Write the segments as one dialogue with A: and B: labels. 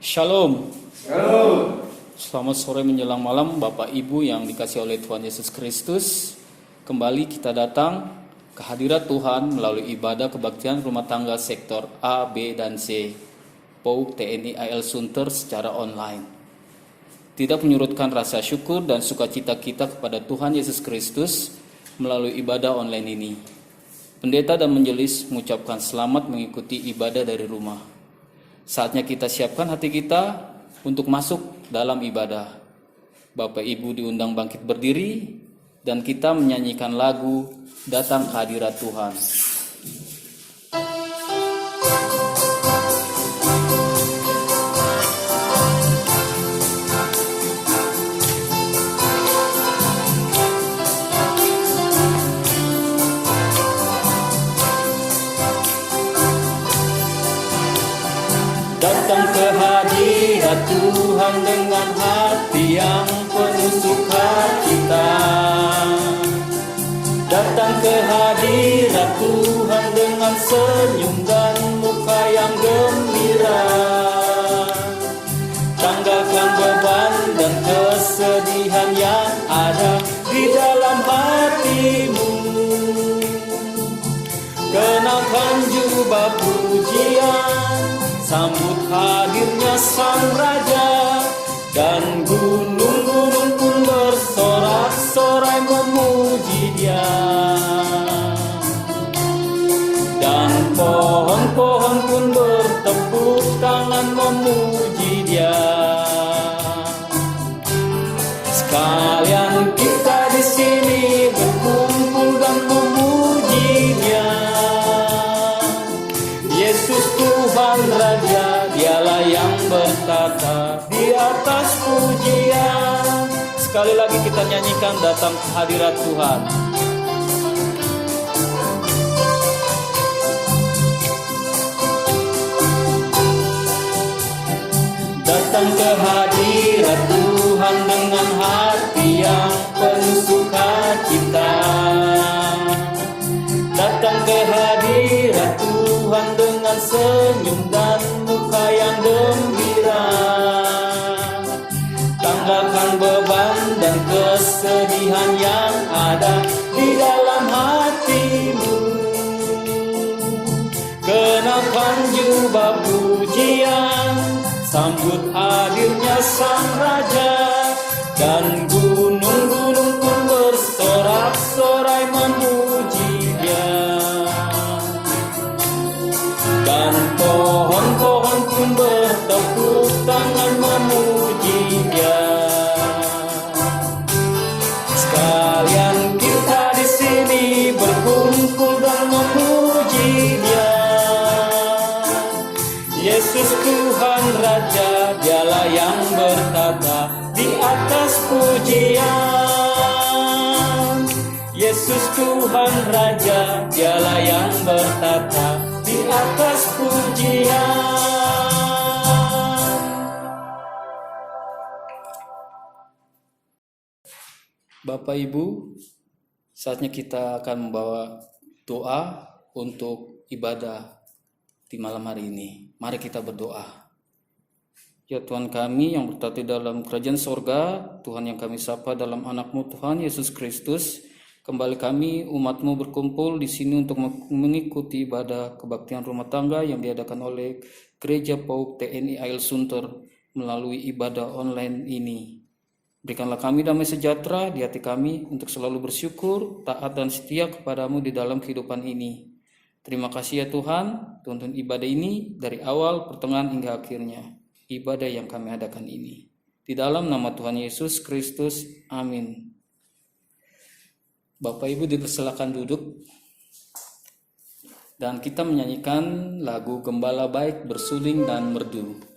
A: Shalom.
B: Shalom.
A: Selamat sore menjelang malam Bapak Ibu yang dikasihi oleh Tuhan Yesus Kristus. Kembali kita datang ke hadirat Tuhan melalui ibadah kebaktian rumah tangga sektor A, B, dan C PAUK TNI AL Sunter secara online. Tidak menyurutkan rasa syukur dan sukacita kita kepada Tuhan Yesus Kristus melalui ibadah online ini. Pendeta dan menjelis mengucapkan selamat mengikuti ibadah dari rumah. Saatnya kita siapkan hati kita untuk masuk dalam ibadah. Bapak Ibu diundang bangkit berdiri dan kita menyanyikan lagu Datang ke Hadirat Tuhan. Datang ke hadirat Tuhan dengan hati yang penuh sukacita. Datang ke hadirat Tuhan dengan senyum dan muka yang gembira. Tanggalkan beban dan kesedihan yang ada di dalam hatimu. Kenakan jubah pujian, sambut hadirnya Sang Raja, dan gunung-gunung pun bersorak-sorai memuji Dia, dan pohon-pohon pun bertepuk tangan memuji Dia. Sekalian kita di sini berkumpul dan memuji Dia. Yesus Tuhan Raja, Dialah yang bertata di atas pujian. Sekali lagi kita nyanyikan datang ke hadirat Tuhan. Datang ke hadirat Tuhan dengan hati yang penuh sukacita. Datang ke hadirat Tuhan dengan senyum dan muka yang gembira. Tanggalkan beban dan kesedihan yang ada di dalam hatimu. Kenakan jubah pujian, sambut hadirnya Sang Raja, dan gunung-gunung pun bersorak-sorai memuji Dia, dan pohon-pohon pun bertepuk tangan memuji Dia. Sekalian kita di sini berkumpul dan memuji Dia. Yesus Tuhan Raja, Dialah yang bertata di atas pujian. Yesus Tuhan Raja, Dialah yang bertata di atas pujian. Bapak Ibu, saatnya kita akan membawa doa untuk ibadah di malam hari ini. Mari kita berdoa. Ya Tuhan kami yang bertata dalam kerajaan sorga, Tuhan yang kami sapa dalam anak-Mu Tuhan Yesus Kristus, kembali kami umat-Mu berkumpul di sini untuk mengikuti ibadah kebaktian rumah tangga yang diadakan oleh Gereja PAUK TNI AL Sunter melalui ibadah online ini. Berikanlah kami damai sejahtera di hati kami untuk selalu bersyukur, taat dan setia kepada-Mu di dalam kehidupan ini. Terima kasih ya Tuhan, tuntun ibadah ini dari awal, pertengahan hingga akhirnya. Ibadah yang kami adakan ini. Di dalam nama Tuhan Yesus Kristus, amin. Bapak Ibu dipersilakan duduk. Dan kita menyanyikan lagu Gembala Baik Bersuling dan Merdu.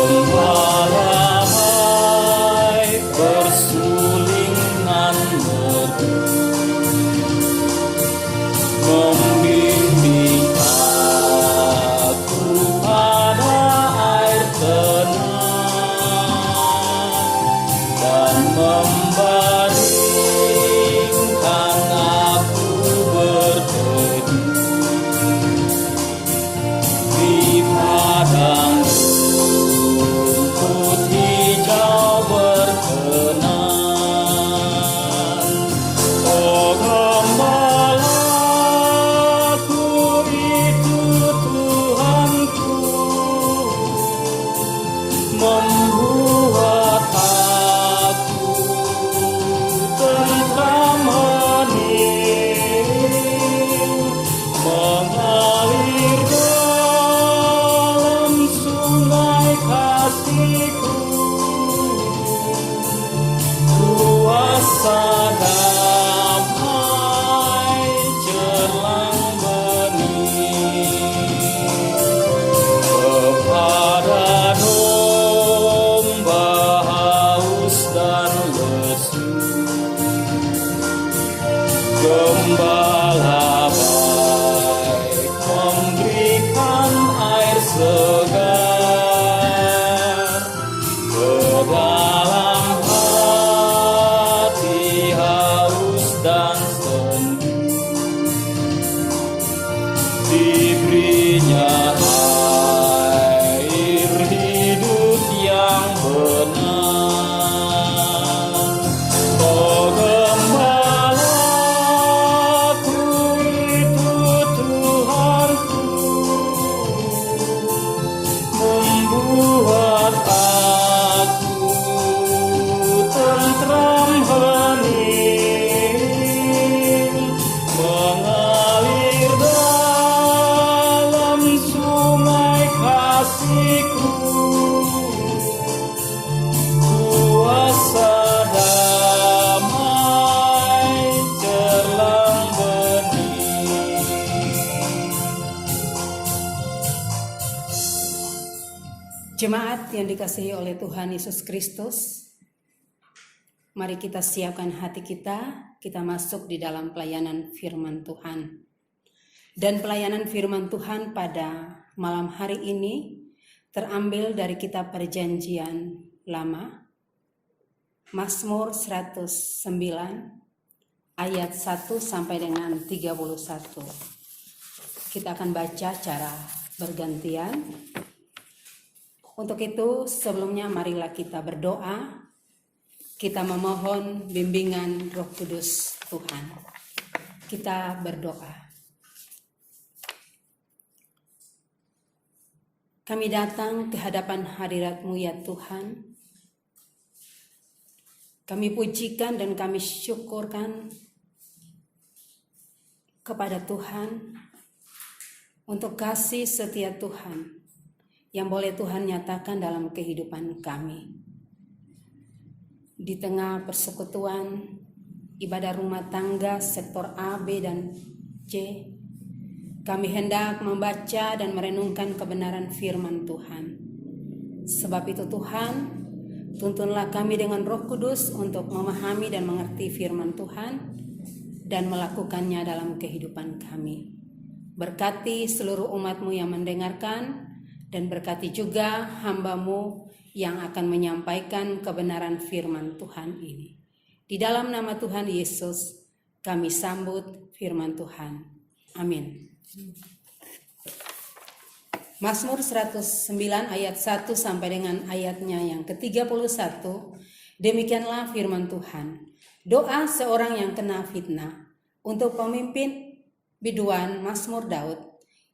A: Gembala baik bersuling lesu. Gembala baik memberikan air segar ke dalam hati haus dan sendu. Diberinya air hidup yang benar. Oh gembalaku itu Tuhanku, membuat aku tentram hening, mengalir dalam sungai kasih-Ku. Kuasa damai celang bening.
B: Jemaat yang dikasihi oleh Tuhan Yesus Kristus, mari kita siapkan hati kita masuk di dalam pelayanan firman Tuhan. Dan pelayanan firman Tuhan pada malam hari ini terambil dari kitab Perjanjian Lama, Mazmur 109 ayat 1 sampai dengan 31. Kita akan baca secara bergantian. Untuk itu sebelumnya marilah kita berdoa. Kita memohon bimbingan Roh Kudus Tuhan. Kita berdoa. Kami datang ke hadapan hadirat-Mu ya Tuhan. Kami pujikan dan kami syukurkan kepada Tuhan untuk kasih setia Tuhan yang boleh Tuhan nyatakan dalam kehidupan kami. Di tengah persekutuan ibadah rumah tangga sektor A, B, dan C, kami hendak membaca dan merenungkan kebenaran firman Tuhan. Sebab itu Tuhan, tuntunlah kami dengan Roh Kudus untuk memahami dan mengerti firman Tuhan dan melakukannya dalam kehidupan kami. Berkati seluruh umat-Mu yang mendengarkan, dan berkati juga hamba-Mu yang akan menyampaikan kebenaran firman Tuhan ini. Di dalam nama Tuhan Yesus, kami sambut firman Tuhan. Amin. Mazmur 109 ayat 1 sampai dengan ayatnya yang ke-31, demikianlah firman Tuhan. Doa seorang yang kena fitnah. Untuk pemimpin biduan Mazmur Daud.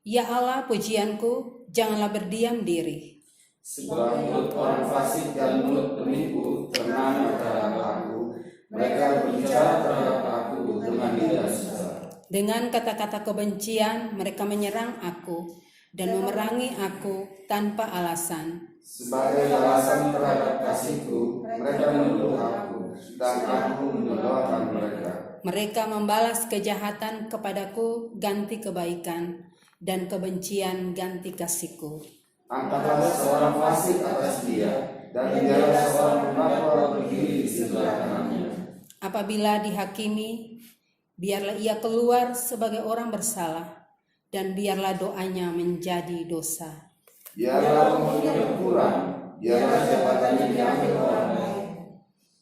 B: Ya Allah, pujianku, janganlah berdiam diri.
C: Sebab mulut orang fasik dan mulut penipu ternaam terhadap aku. Mereka berbicara terhadap aku dengan lidah susah.
B: Dengan kata-kata kebencian mereka menyerang aku dan memerangi aku tanpa alasan.
C: Sebagai alasan terhadap kasih-Ku, mereka menuduh aku, dan aku mendoakan mereka.
B: Mereka membalas kejahatan kepadaku ganti kebaikan, dan kebencian ganti kasih-Ku.
C: Angkatlah seorang fasik atas dia, dan biarlah seorang penakwa berdiri di sebelah kanannya.
B: Apabila dihakimi, biarlah ia keluar sebagai orang bersalah, dan biarlah doanya menjadi dosa.
C: Biarlah umurnya berkurang, biarlah jabatannya diambil orang lain.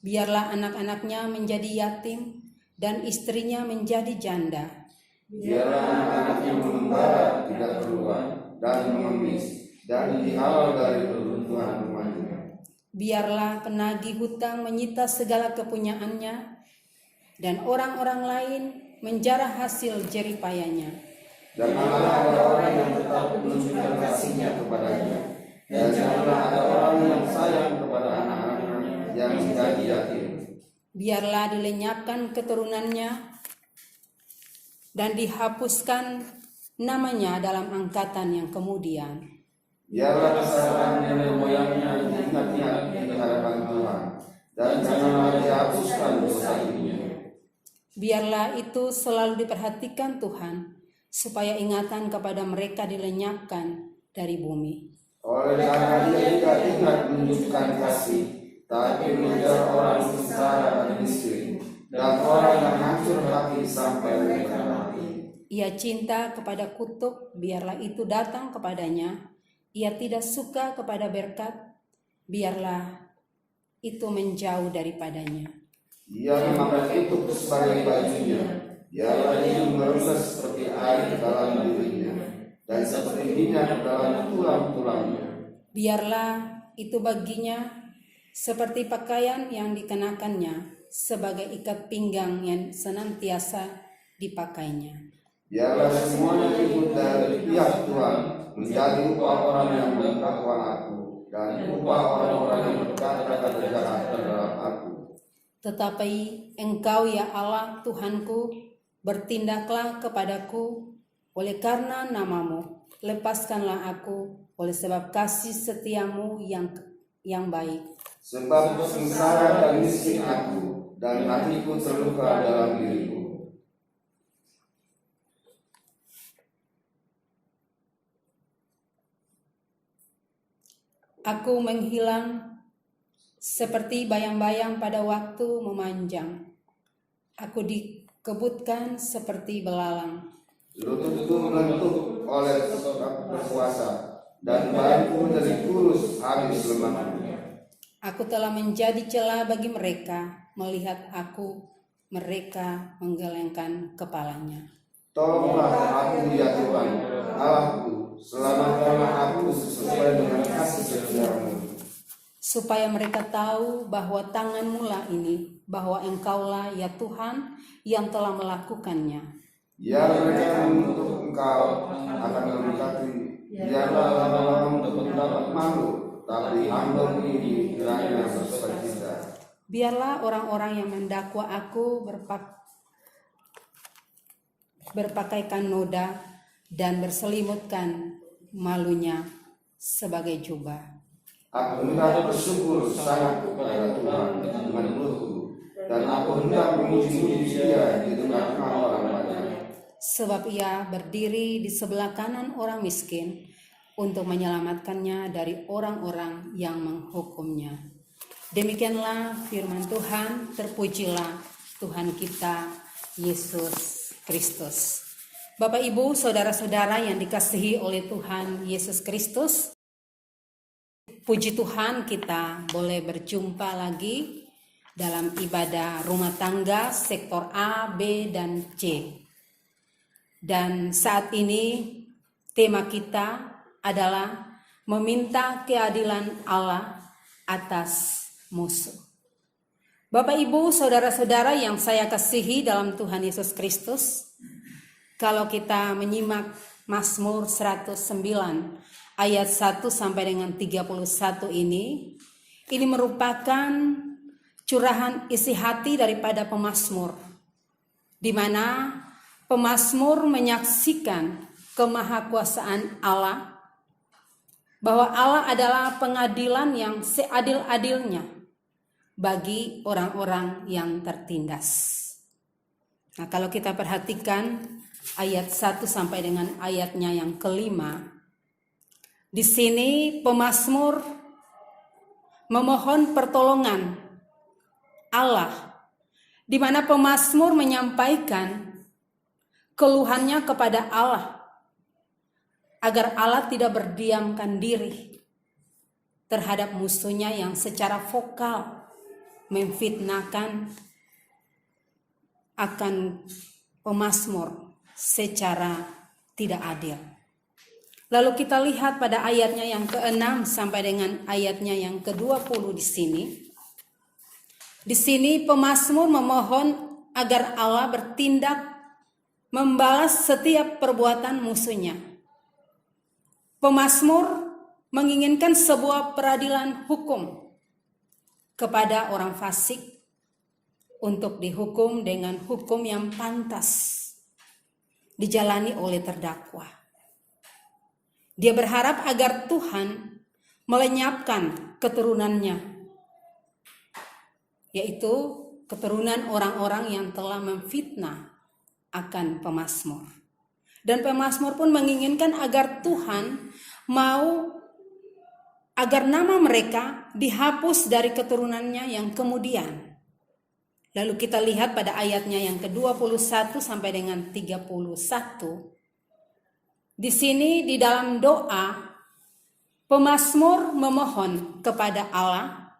B: Biarlah anak-anaknya menjadi yatim, dan istrinya menjadi janda.
C: Biarlah anak-anaknya mengembara tidak keluar dan mengemis dan dihalau dari peruntuhan rumahnya.
B: Biarlah penagih hutang menyita segala kepunyaannya, dan orang-orang lain menjarah hasil jeripayanya.
C: Janganlah ada orang yang tetap menunjukkan kasihnya kepadanya, dan janganlah ada orang yang sayang kepada anak-anaknya yang menjadi yatim.
B: Biarlah dilenyapkan keturunannya, dan dihapuskan namanya dalam angkatan yang kemudian.
C: Biarlah kesalahan nenek moyangnya diingat-ingat di hadapan Tuhan, dan janganlah dihapuskan dosa ibunya.
B: Biarlah itu selalu diperhatikan Tuhan, supaya ingatan kepada mereka dilenyapkan dari bumi.
C: Oleh karena dia tidak ingat menunjukkan kasih, tapi mengejar orang susah sampai kepada mati.
B: Ia cinta kepada kutuk, biarlah itu datang kepadanya. Ia tidak suka kepada berkat, biarlah itu menjauh daripadanya.
C: Ia memakai itu sebagai bajunya, biarlah itu meresap seperti air ke dalam dirinya, dan seperti minyak dalam tulang-tulangnya.
B: Biarlah itu baginya seperti pakaian yang dikenakannya, sebagai ikat pinggang yang senantiasa dipakainya.
C: Biarlah semuanya ikut dari pihak Tuhan, menjadi upah orang yang mendakwa aku, dan upah orang-orang yang berkata-kata jahat terhadap aku.
B: Tetapi Engkau ya Allah Tuhanku, bertindaklah kepadaku oleh karena namamu. Lepaskanlah aku oleh sebab kasih setiamu yang baik.
C: Sebab sengsara dan miskin aku, dan hatiku terluka dalam diriku.
B: Aku menghilang seperti bayang-bayang pada waktu memanjang. Aku dikebutkan seperti belalang.
C: Lututku melentuk oleh sebab berpuasa, dan badanku menjadi kurus habis lemakku.
B: Aku telah menjadi celah bagi mereka, melihat aku, mereka menggelengkan kepalanya.
C: Tolonglah aku ya Tuhan, Allahku, selamatkanlah aku sesuai dengan kasih setiamu.
B: Supaya mereka tahu bahwa tanganmu lah ini, bahwa Engkaulah ya Tuhan yang telah melakukannya.
C: Biar mereka menuntut Engkau akan memberkati, biarlah lawan mendapat malu, tapi hamba ini kiranya bersukacita.
B: Biarlah orang-orang yang mendakwa aku berpakaikan noda dan berselimutkan malunya sebagai jubah.
C: Aku hendak bersyukur sangat kepada Tuhan dengan mulutku, dan aku hendak memuji-muji Dia di tengah-tengah orang banyak.
B: Sebab ia berdiri di sebelah kanan orang miskin untuk menyelamatkannya dari orang-orang yang menghukumnya. Demikianlah firman Tuhan, terpujilah Tuhan kita Yesus Kristus. Bapak, Ibu, saudara-saudara yang dikasihi oleh Tuhan Yesus Kristus, puji Tuhan kita boleh berjumpa lagi dalam ibadah rumah tangga sektor A, B, dan C. Dan saat ini tema kita adalah meminta keadilan Allah atas musuh. Bapak, Ibu, saudara-saudara yang saya kasihi dalam Tuhan Yesus Kristus, kalau kita menyimak Mazmur 109 ayat 1 sampai dengan 31 ini merupakan curahan isi hati daripada pemazmur, di mana pemazmur menyaksikan kemahakuasaan Allah, bahwa Allah adalah pengadilan yang seadil-adilnya bagi orang-orang yang tertindas. Nah, kalau kita perhatikan ayat 1 sampai dengan ayatnya yang kelima, di sini pemazmur memohon pertolongan Allah, di mana pemazmur menyampaikan keluhannya kepada Allah agar Allah tidak berdiamkan diri terhadap musuhnya yang secara vokal memfitnahkan akan pemazmur secara tidak adil. Lalu kita lihat pada ayatnya yang ke-6 sampai dengan ayatnya yang ke-20 di sini. Di sini pemazmur memohon agar Allah bertindak membalas setiap perbuatan musuhnya. Pemazmur menginginkan sebuah peradilan hukum kepada orang fasik untuk dihukum dengan hukum yang pantas dijalani oleh terdakwa. Dia berharap agar Tuhan melenyapkan keturunannya, yaitu keturunan orang-orang yang telah memfitnah akan pemazmur. Dan pemazmur pun menginginkan agar Tuhan mau agar nama mereka dihapus dari keturunannya yang kemudian. Lalu kita lihat pada ayatnya yang ke-21 sampai dengan 31. Di sini di dalam doa, pemazmur memohon kepada Allah,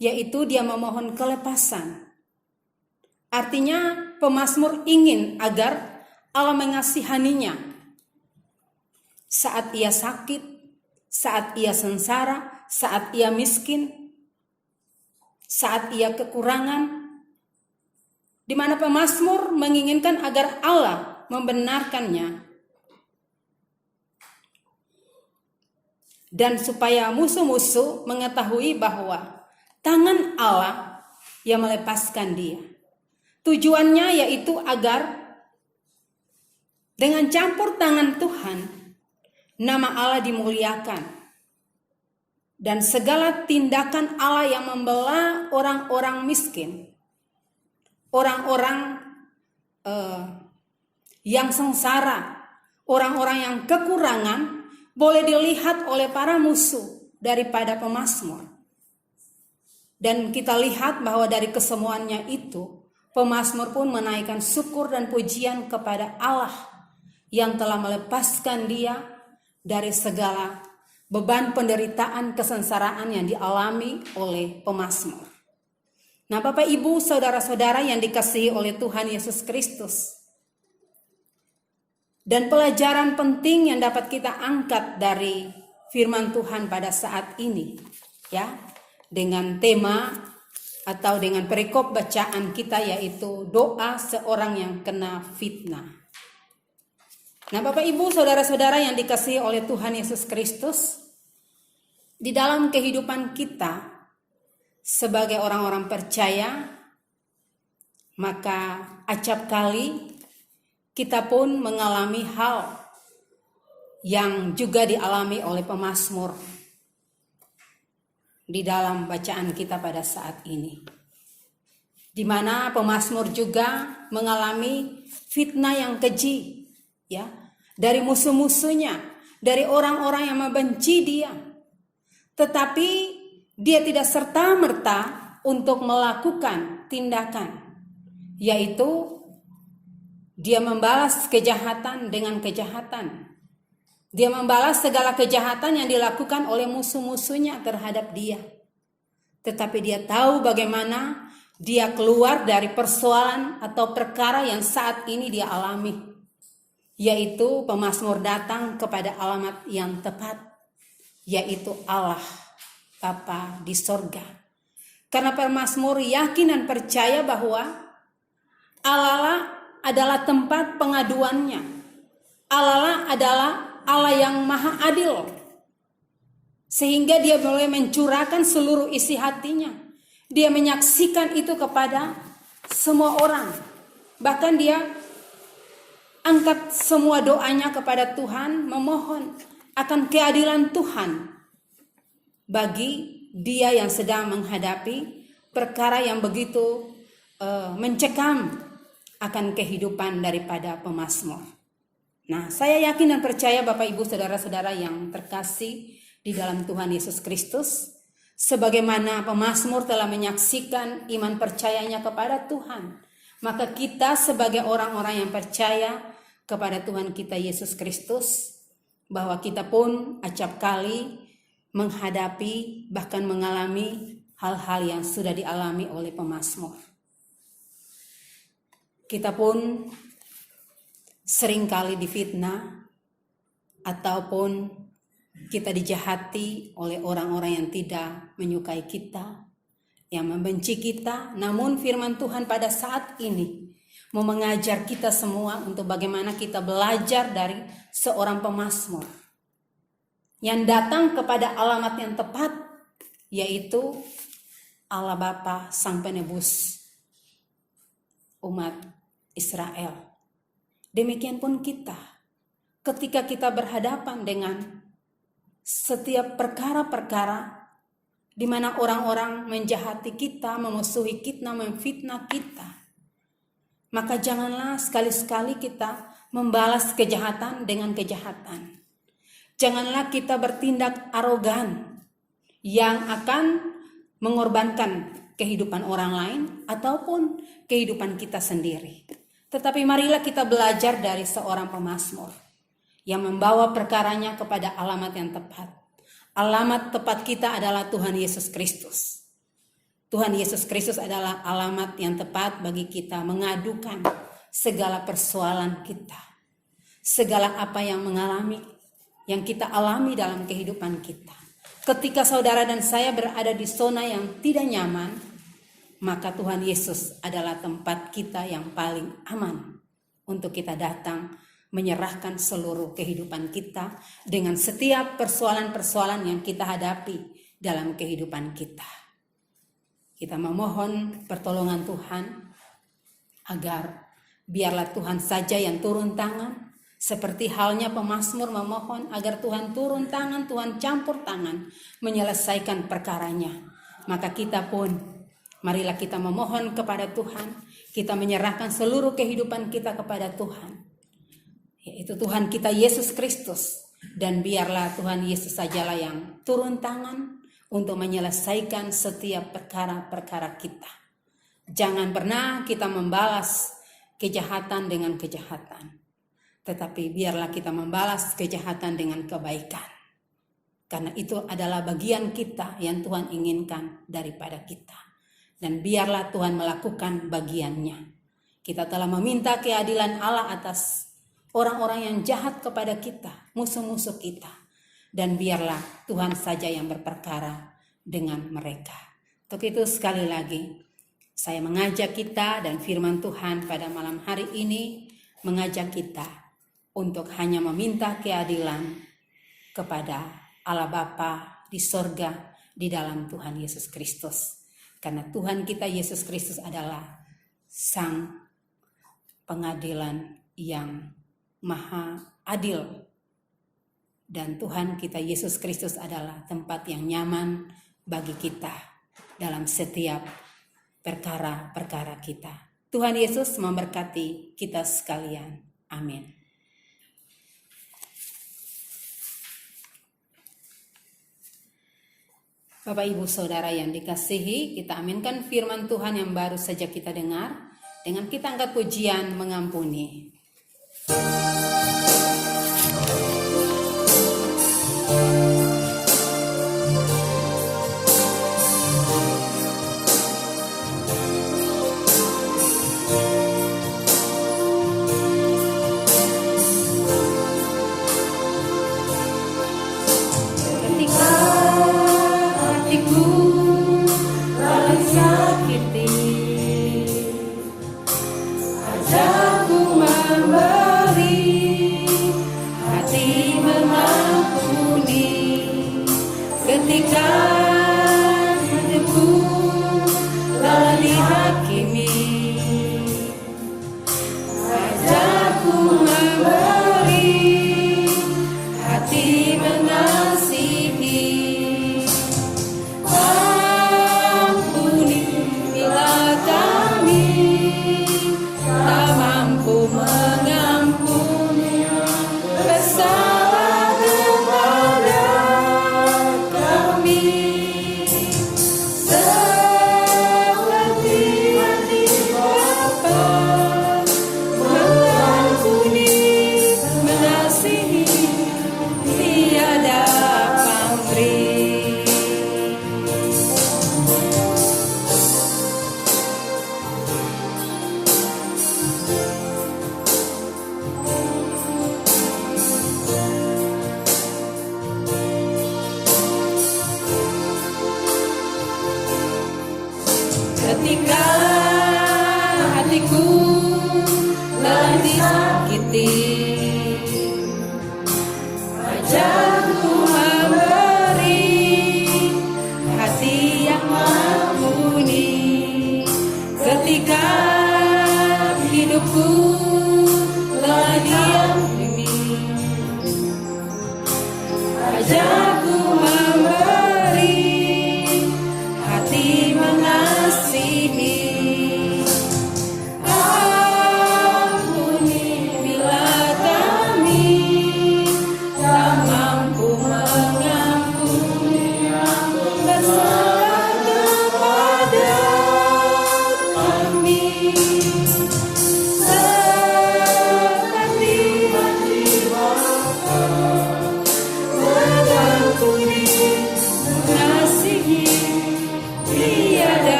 B: yaitu dia memohon kelepasan. Artinya pemazmur ingin agar Allah mengasihaninya saat ia sakit, saat ia sengsara, saat ia miskin, saat ia kekurangan, di mana pemazmur menginginkan agar Allah membenarkannya, dan supaya musuh-musuh mengetahui bahwa tangan Allah yang melepaskan dia. Tujuannya yaitu agar dengan campur tangan Tuhan, nama Allah dimuliakan. Dan segala tindakan Allah yang membela orang-orang miskin, orang-orang yang sengsara, orang-orang yang kekurangan, boleh dilihat oleh para musuh daripada pemazmur. Dan kita lihat bahwa dari kesemuanya itu, pemazmur pun menaikkan syukur dan pujian kepada Allah yang telah melepaskan dia dari segala beban penderitaan kesengsaraan yang dialami oleh pemazmur. Nah, Bapak Ibu, saudara-saudara yang dikasihi oleh Tuhan Yesus Kristus, dan pelajaran penting yang dapat kita angkat dari firman Tuhan pada saat ini, ya, dengan tema atau dengan perikop bacaan kita, yaitu doa seorang yang kena fitnah. Nah, Bapak Ibu, saudara-saudara yang dikasihi oleh Tuhan Yesus Kristus, di dalam kehidupan kita sebagai orang-orang percaya, maka acap kali kita pun mengalami hal yang juga dialami oleh pemazmur di dalam bacaan kita pada saat ini, di mana pemazmur juga mengalami fitnah yang keji, ya, dari musuh-musuhnya, dari orang-orang yang membenci dia. Tetapi dia tidak serta-merta untuk melakukan tindakan, yaitu dia membalas kejahatan dengan kejahatan. Dia membalas segala kejahatan yang dilakukan oleh musuh-musuhnya terhadap dia. Tetapi dia tahu bagaimana dia keluar dari persoalan atau perkara yang saat ini dia alami, yaitu pemazmur datang kepada alamat yang tepat, yaitu Allah Bapa di sorga. Karena pemazmur yakin dan percaya bahwa Allah adalah tempat pengaduannya. Allah adalah Allah yang maha adil, sehingga dia boleh mencurahkan seluruh isi hatinya. Dia menyaksikan itu kepada semua orang. Bahkan dia angkat semua doanya kepada Tuhan, memohon akan keadilan Tuhan bagi dia yang sedang menghadapi perkara yang begitu mencekam akan kehidupan daripada pemazmur. Nah, saya yakin dan percaya Bapak Ibu saudara-saudara yang terkasih di dalam Tuhan Yesus Kristus, sebagaimana pemazmur telah menyaksikan iman percayanya kepada Tuhan, maka kita sebagai orang-orang yang percaya kepada Tuhan kita Yesus Kristus, bahwa kita pun acap kali menghadapi bahkan mengalami hal-hal yang sudah dialami oleh pemazmur. Kita pun seringkali difitnah ataupun kita dijahati oleh orang-orang yang tidak menyukai kita, yang membenci kita. Namun firman Tuhan pada saat ini mau mengajar kita semua untuk bagaimana kita belajar dari seorang pemazmur yang datang kepada alamat yang tepat, yaitu Allah Bapa Sang Penebus umat Israel. Demikian pun kita, ketika kita berhadapan dengan setiap perkara-perkara di mana orang-orang menjahati kita, memusuhi kita, memfitnah kita, maka janganlah sekali-sekali kita membalas kejahatan dengan kejahatan. Janganlah kita bertindak arogan yang akan mengorbankan kehidupan orang lain ataupun kehidupan kita sendiri. Tetapi marilah kita belajar dari seorang pemazmur yang membawa perkaranya kepada alamat yang tepat. Alamat tepat kita adalah Tuhan Yesus Kristus. Tuhan Yesus Kristus adalah alamat yang tepat bagi kita mengadukan segala persoalan kita. Segala apa yang kita alami dalam kehidupan kita. Ketika saudara dan saya berada di zona yang tidak nyaman, maka Tuhan Yesus adalah tempat kita yang paling aman untuk kita datang menyerahkan seluruh kehidupan kita dengan setiap persoalan-persoalan yang kita hadapi dalam kehidupan kita. Kita memohon pertolongan Tuhan agar biarlah Tuhan saja yang turun tangan, seperti halnya pemazmur memohon agar Tuhan turun tangan, Tuhan campur tangan menyelesaikan perkaranya. Maka kita pun marilah kita memohon kepada Tuhan, kita menyerahkan seluruh kehidupan kita kepada Tuhan, yaitu Tuhan kita Yesus Kristus. Dan biarlah Tuhan Yesus sajalah yang turun tangan untuk menyelesaikan setiap perkara-perkara kita. Jangan pernah kita membalas kejahatan dengan kejahatan, tetapi biarlah kita membalas kejahatan dengan kebaikan. Karena itu adalah bagian kita yang Tuhan inginkan daripada kita. Dan biarlah Tuhan melakukan bagiannya. Kita telah meminta keadilan Allah atas orang-orang yang jahat kepada kita, musuh-musuh kita. Dan biarlah Tuhan saja yang berperkara dengan mereka. Untuk itu sekali lagi, saya mengajak kita dan firman Tuhan pada malam hari ini mengajak kita untuk hanya meminta keadilan kepada Allah Bapa di sorga di dalam Tuhan Yesus Kristus. Karena Tuhan kita Yesus Kristus adalah Sang Pengadilan yang Maha Adil. Dan Tuhan kita Yesus Kristus adalah tempat yang nyaman bagi kita dalam setiap perkara-perkara kita. Tuhan Yesus memberkati kita sekalian. Amin. Bapak Ibu Saudara yang dikasihi, kita aminkan firman Tuhan yang baru saja kita dengar dengan kita angkat pujian mengampuni. Ketika hatiku lelah disakiti, ajarku memberi hati yang mengampuni. Ketika hidupku lelah diamini, ajarku memberi hati mengasihi. Ampuni bila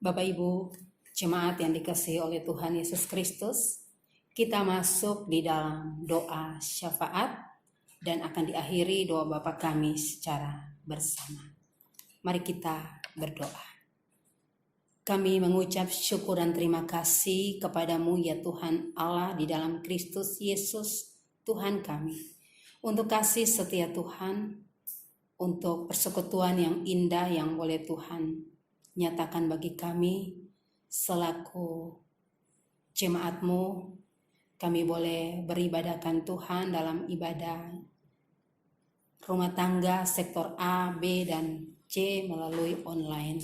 B: Bapak Ibu jemaat yang dikasihi oleh Tuhan Yesus Kristus, kita masuk di dalam doa syafaat dan akan diakhiri doa Bapa kami secara bersama. Mari kita berdoa. Kami mengucap syukur dan terima kasih kepadamu ya Tuhan Allah di dalam Kristus Yesus Tuhan kami. Untuk kasih setia Tuhan, untuk persekutuan yang indah yang boleh Tuhan nyatakan bagi kami selaku jemaat-Mu. Kami boleh beribadahkan Tuhan dalam ibadah rumah tangga sektor A, B, dan C melalui online.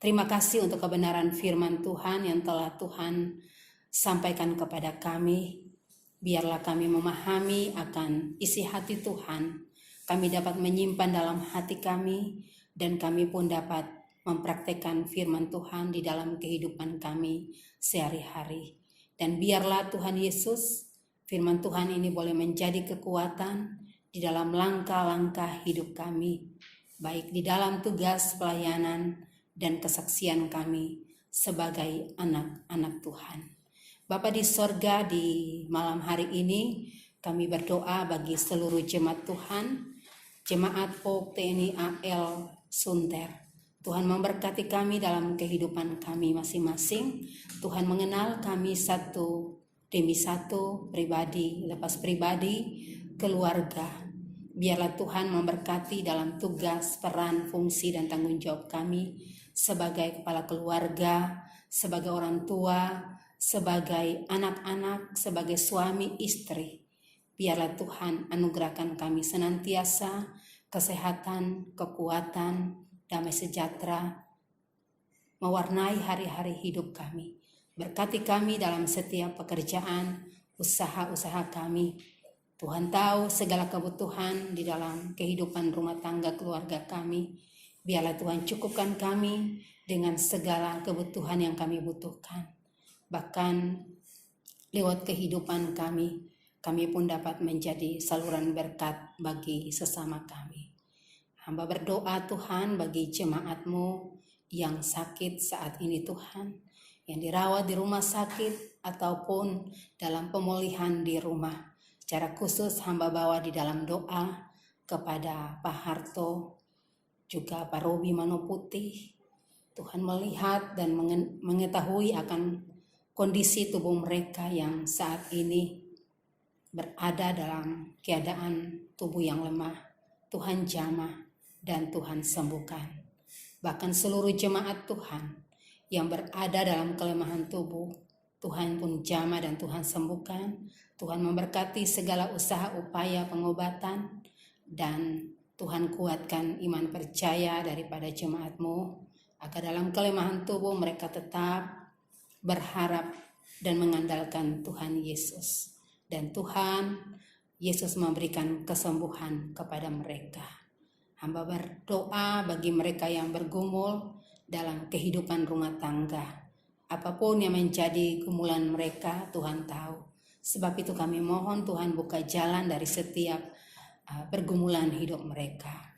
B: Terima kasih untuk kebenaran firman Tuhan yang telah Tuhan sampaikan kepada kami. Biarlah kami memahami akan isi hati Tuhan. Kami dapat menyimpan dalam hati kami dan kami pun dapat mempraktekkan firman Tuhan di dalam kehidupan kami sehari-hari. Dan biarlah Tuhan Yesus, firman Tuhan ini boleh menjadi kekuatan di dalam langkah-langkah hidup kami, baik di dalam tugas pelayanan dan kesaksian kami sebagai anak-anak Tuhan. Bapa di sorga, di malam hari ini kami berdoa bagi seluruh jemaat Tuhan, jemaat POK TNI AL Sunter. Tuhan memberkati kami dalam kehidupan kami masing-masing. Tuhan mengenal kami satu demi satu, pribadi lepas pribadi, keluarga. Biarlah Tuhan memberkati dalam tugas, peran, fungsi, dan tanggung jawab kami sebagai kepala keluarga, sebagai orang tua, sebagai anak-anak, sebagai suami, istri. Biarlah Tuhan anugerahkan kami senantiasa kesehatan, kekuatan, damai sejahtera mewarnai hari-hari hidup kami. Berkati kami dalam setiap pekerjaan, usaha-usaha kami. Tuhan tahu segala kebutuhan di dalam kehidupan rumah tangga keluarga kami. Biarlah Tuhan cukupkan kami dengan segala kebutuhan yang kami butuhkan. Bahkan lewat kehidupan kami pun dapat menjadi saluran berkat bagi sesama kami. Hamba berdoa Tuhan bagi jemaat-Mu yang sakit saat ini Tuhan, yang dirawat di rumah sakit ataupun dalam pemulihan di rumah. Secara khusus hamba bawa di dalam doa kepada Pak Harto, juga Pak Robi Manoputih. Tuhan melihat dan mengetahui akan kondisi tubuh mereka yang saat ini berada dalam keadaan tubuh yang lemah. Tuhan jamah dan Tuhan sembuhkan. Bahkan seluruh jemaat Tuhan yang berada dalam kelemahan tubuh, Tuhan pun jamah dan Tuhan sembuhkan. Tuhan memberkati segala usaha upaya pengobatan dan Tuhan kuatkan iman percaya daripada jemaat-Mu agar dalam kelemahan tubuh mereka tetap berharap dan mengandalkan Tuhan Yesus. Dan Tuhan Yesus memberikan kesembuhan kepada mereka. Hamba berdoa bagi mereka yang bergumul dalam kehidupan rumah tangga. Apapun yang menjadi gumulan mereka, Tuhan tahu. Sebab itu kami mohon Tuhan buka jalan dari setiap pergumulan hidup mereka.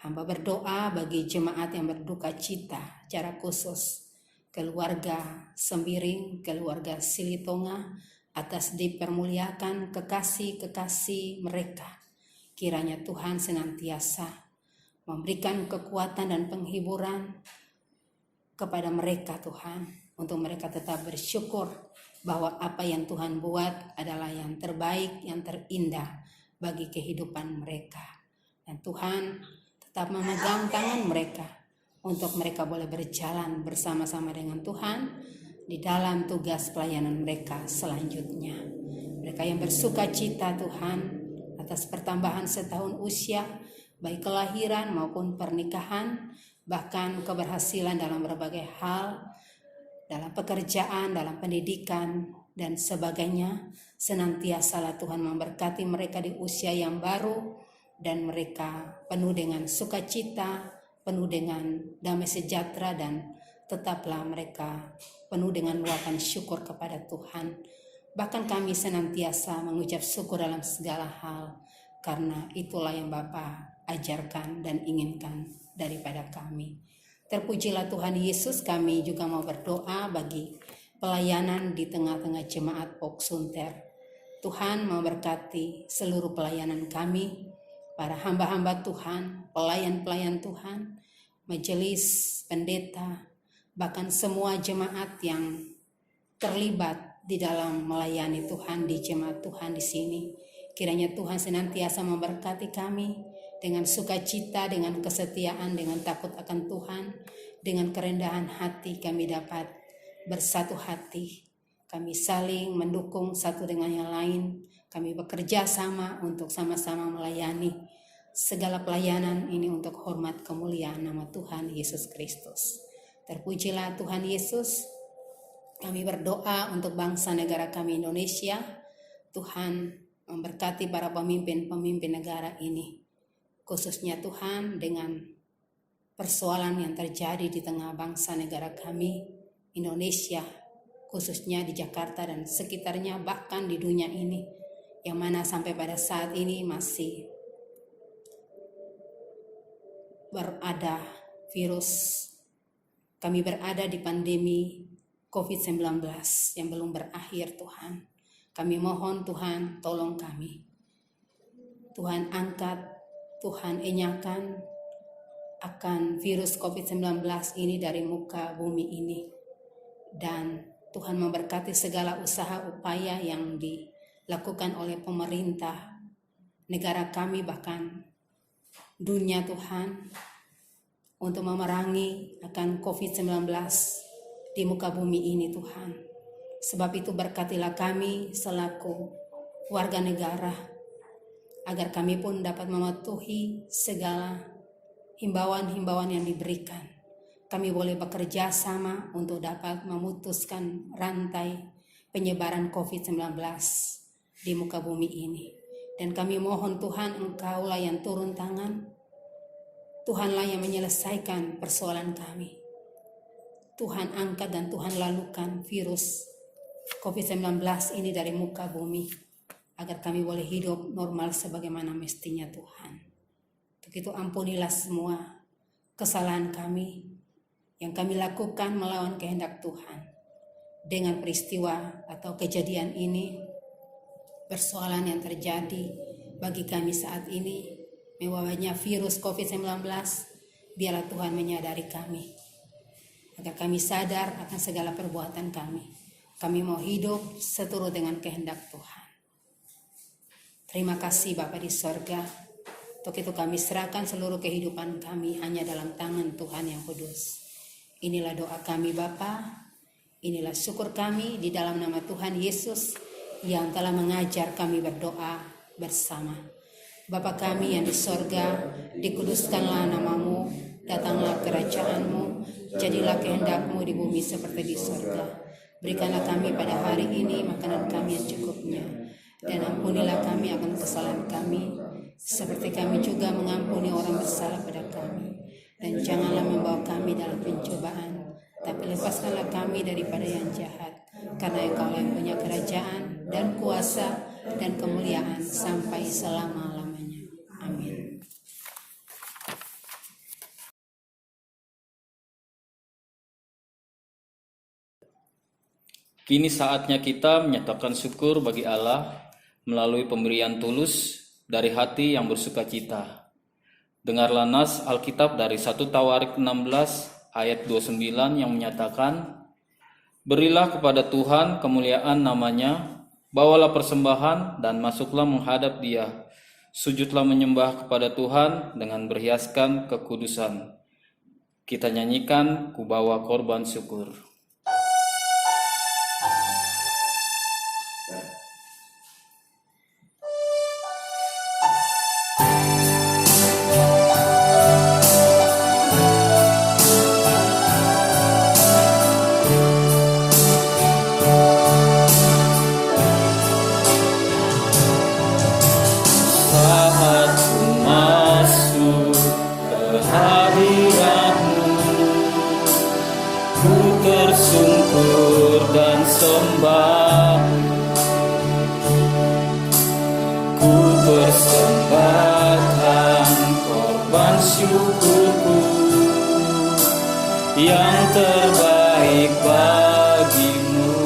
B: Hamba berdoa bagi jemaat yang berduka cita secara khusus, keluarga Sembiring, keluarga Silitonga, atas dipermuliakan kekasih-kekasih mereka. Kiranya Tuhan senantiasa memberikan kekuatan dan penghiburan kepada mereka Tuhan, untuk mereka tetap bersyukur bahwa apa yang Tuhan buat adalah yang terbaik, yang terindah bagi kehidupan mereka. Dan Tuhan tetap memegang tangan mereka untuk mereka boleh berjalan bersama-sama dengan Tuhan di dalam tugas pelayanan mereka selanjutnya. Mereka yang bersuka cita Tuhan atas pertambahan setahun usia, baik kelahiran maupun pernikahan, bahkan keberhasilan dalam berbagai hal, dalam pekerjaan, dalam pendidikan, dan sebagainya. Senantiasalah Tuhan memberkati mereka di usia yang baru, dan mereka penuh dengan sukacita, penuh dengan damai sejahtera, dan tetaplah mereka penuh dengan luapan syukur kepada Tuhan. Bahkan kami senantiasa mengucap syukur dalam segala hal, karena itulah yang Bapa ajarkan dan inginkan daripada kami. Terpujilah Tuhan Yesus. Kami juga mau berdoa bagi pelayanan di tengah-tengah jemaat Pok Sunter. Tuhan memberkati seluruh pelayanan kami, para hamba-hamba Tuhan, pelayan-pelayan Tuhan, majelis, pendeta, bahkan semua jemaat yang terlibat di dalam melayani Tuhan di jemaat Tuhan di sini. Kiranya Tuhan senantiasa memberkati kami dengan sukacita, dengan kesetiaan, dengan takut akan Tuhan, dengan kerendahan hati kami dapat bersatu hati. Kami saling mendukung satu dengan yang lain. Kami bekerja sama untuk sama-sama melayani segala pelayanan ini untuk hormat kemuliaan nama Tuhan Yesus Kristus. Terpujilah Tuhan Yesus. Kami berdoa untuk bangsa negara kami Indonesia. Tuhan memberkati para pemimpin-pemimpin negara ini. Khususnya Tuhan dengan persoalan yang terjadi di tengah bangsa negara kami Indonesia, khususnya di Jakarta dan sekitarnya, bahkan di dunia ini, yang mana sampai pada saat ini masih berada virus. Kami berada di pandemi COVID-19 yang belum berakhir Tuhan. Kami mohon Tuhan tolong kami. Tuhan angkat, Tuhan enyakan akan virus COVID-19 ini dari muka bumi ini. Dan Tuhan memberkati segala usaha upaya yang dilakukan oleh pemerintah negara kami, bahkan dunia Tuhan, untuk memerangi akan COVID-19 di muka bumi ini Tuhan. Sebab itu berkatilah kami selaku warga negara, agar kami pun dapat mematuhi segala himbauan-himbauan yang diberikan. Kami boleh bekerja sama untuk dapat memutuskan rantai penyebaran COVID-19 di muka bumi ini. Dan kami mohon Tuhan, Engkaulah yang turun tangan. Tuhanlah yang menyelesaikan persoalan kami. Tuhan angkat dan Tuhan lalukan virus COVID-19 ini dari muka bumi, agar kami boleh hidup normal sebagaimana mestinya Tuhan. Untuk itu ampunilah semua kesalahan kami yang kami lakukan melawan kehendak Tuhan. Dengan peristiwa atau kejadian ini, persoalan yang terjadi bagi kami saat ini, mewabahnya virus COVID-19, biarlah Tuhan menyadari kami, agar kami sadar akan segala perbuatan kami. Kami mau hidup seturut dengan kehendak Tuhan. Terima kasih Bapa di sorga. Untuk itu kami serahkan seluruh kehidupan kami hanya dalam tangan Tuhan yang kudus. Inilah doa kami Bapa, inilah syukur kami di dalam nama Tuhan Yesus yang telah mengajar kami berdoa bersama. Bapa kami yang di sorga, dikuduskanlah namamu, datanglah kerajaanmu, jadilah kehendakmu di bumi seperti di sorga. Berikanlah kami pada hari ini makanan kami yang cukupnya, dan ampunilah kami akan kesalahan kami, seperti kami juga mengampuni orang bersalah pada kami. Dan janganlah membawa kami dalam pencobaan, tapi lepaskanlah kami daripada yang jahat. Karena Engkau yang punya kerajaan dan kuasa dan kemuliaan sampai selama-lamanya. Amin.
A: Kini saatnya kita menyatakan syukur bagi Allah melalui pemberian tulus dari hati yang bersuka cita. Dengarlah nas Alkitab dari 1 Tawarik 16 ayat 29 yang menyatakan, berilah kepada Tuhan kemuliaan namanya, bawalah persembahan dan masuklah menghadap Dia. Sujudlah menyembah kepada Tuhan dengan berhiaskan kekudusan. Kita nyanyikan Ku Bawa Korban Syukur.
D: Tersungkur dan sembah, ku persembahkan korban syukurku yang terbaik bagimu.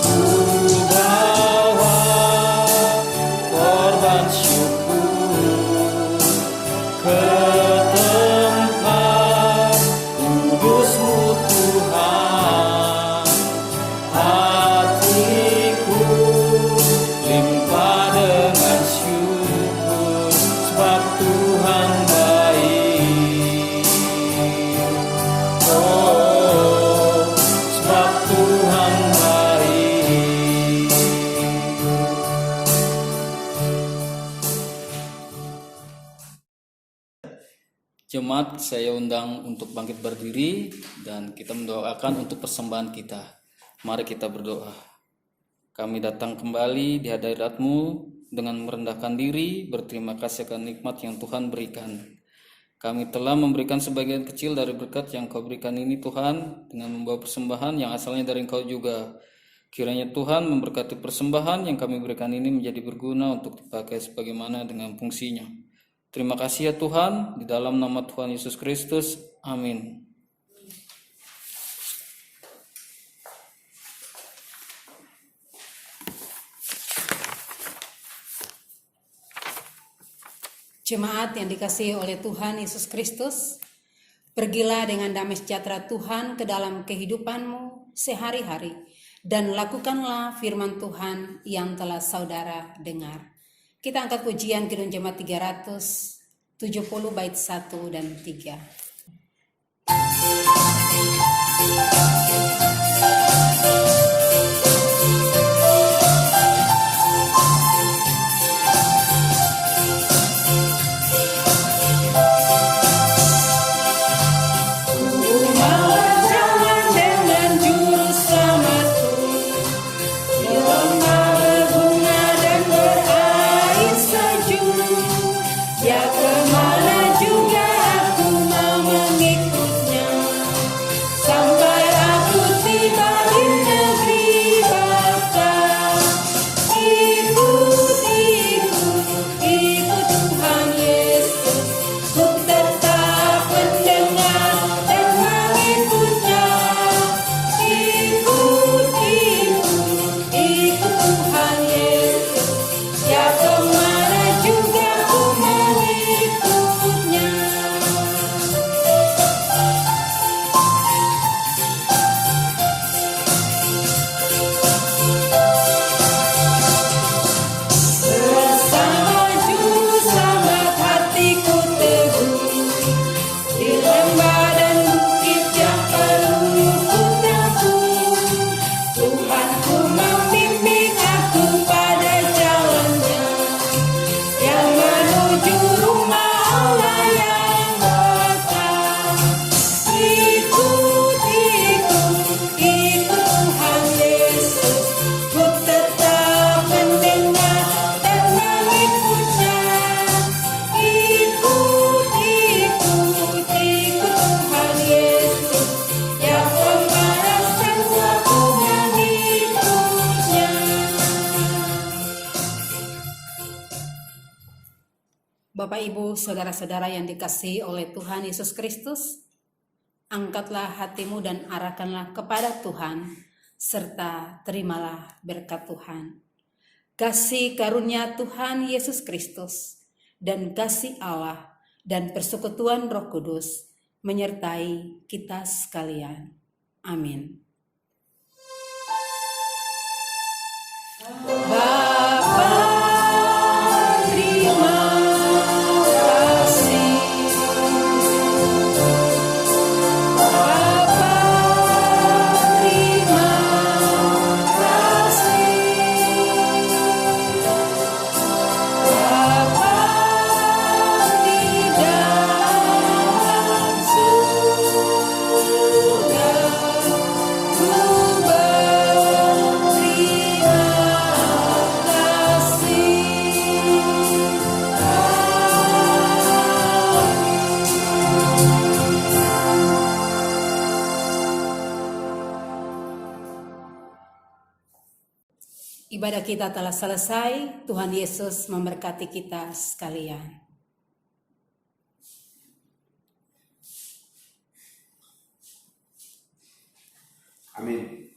D: Ku bawa korban syukur ke tempat kudus-Mu Tuhan. Hatiku limpah dengan syukur sebab Tuhan baik. Oh, sebab Tuhan baik. Jemaat, saya undang untuk bangkit berdiri dan kita mendoakan untuk persembahan kita. Mari kita berdoa. Kami datang kembali di hadirat-Mu dengan merendahkan diri, berterima kasih akan nikmat yang Tuhan berikan. Kami telah memberikan sebagian kecil dari berkat yang Kau berikan ini Tuhan, dengan membawa persembahan yang asalnya dari Engkau juga. Kiranya Tuhan memberkati persembahan yang kami berikan ini menjadi berguna untuk dipakai sebagaimana dengan fungsinya. Terima kasih ya Tuhan, di dalam nama Tuhan Yesus Kristus. Amin.
B: Jemaat yang dikasihi oleh Tuhan Yesus Kristus, pergilah dengan damai sejahtera Tuhan ke dalam kehidupanmu sehari-hari dan lakukanlah firman Tuhan yang telah saudara dengar. Kita angkat pujian Kidung Jemaat 370 bait 1 dan 3.
E: Ya kemana juga aku mau mengikutnya.
B: Bapak, Ibu, saudara-saudara yang dikasihi oleh Tuhan Yesus Kristus, angkatlah hatimu dan arahkanlah kepada Tuhan, serta terimalah berkat Tuhan. Kasih karunia Tuhan Yesus Kristus dan kasih Allah dan persekutuan Roh Kudus menyertai kita sekalian. Amin. Ibadah kita telah selesai. Tuhan Yesus memberkati kita sekalian.
C: Amin.